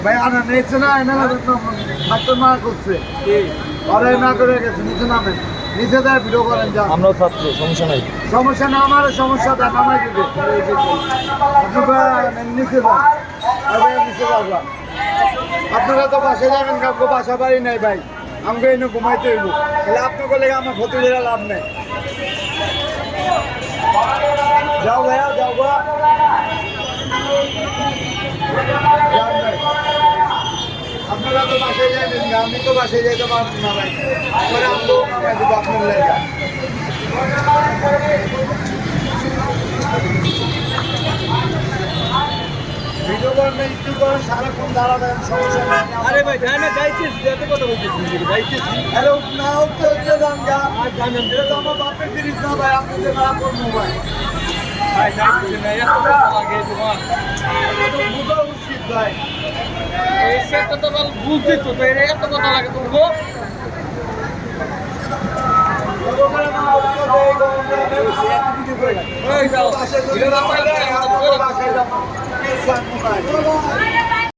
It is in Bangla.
ভাই আনা নিচ্ছে না এনে ছাত্র না করছে পরে না করে গেছে নিচে নামেন নিচে দেয় ভিডিও করেন যা আমরা ছাত্র সমস্যা নাই সমস্যা না আমার সমস্যা দেন নামাই দিবে নিচে যান নিচে যাবা আপনারা তো বাসে যাবেন কাউকে বাসা বাড়ি নাই ভাই আমাকে এনে ঘুমাইতে হইব তাহলে আপনাকে লেগে আমার ক্ষতি করে লাভ নেই যাও ভাইয়া যাও গা আপনারা তো বাসায় যাবেন না আমি তো বাসায় যাইতে পারবো না ভাই আমার আমরাও নামাই দেবো আপনার লেগে ভিডিও করেন একটু করেন সারাক্ষণ দাঁড়াবেন সমস্যা নেই আরে ভাই যাই না যাইছিস এত কথা বলছিস যাইছিস আরে না উঠতে উঠতে যান গা আর জানেন এটা তো আমার বাপের জিনিস না ভাই আপনাদের না করবো ভাই ভাই যাইছিস না এত কথা লাগে তোমার এটা তো বোঝা উচিত ভাই এসে তো বল বুঝছিস তো এত কথা লাগে তোমাকে বাসায় যাবো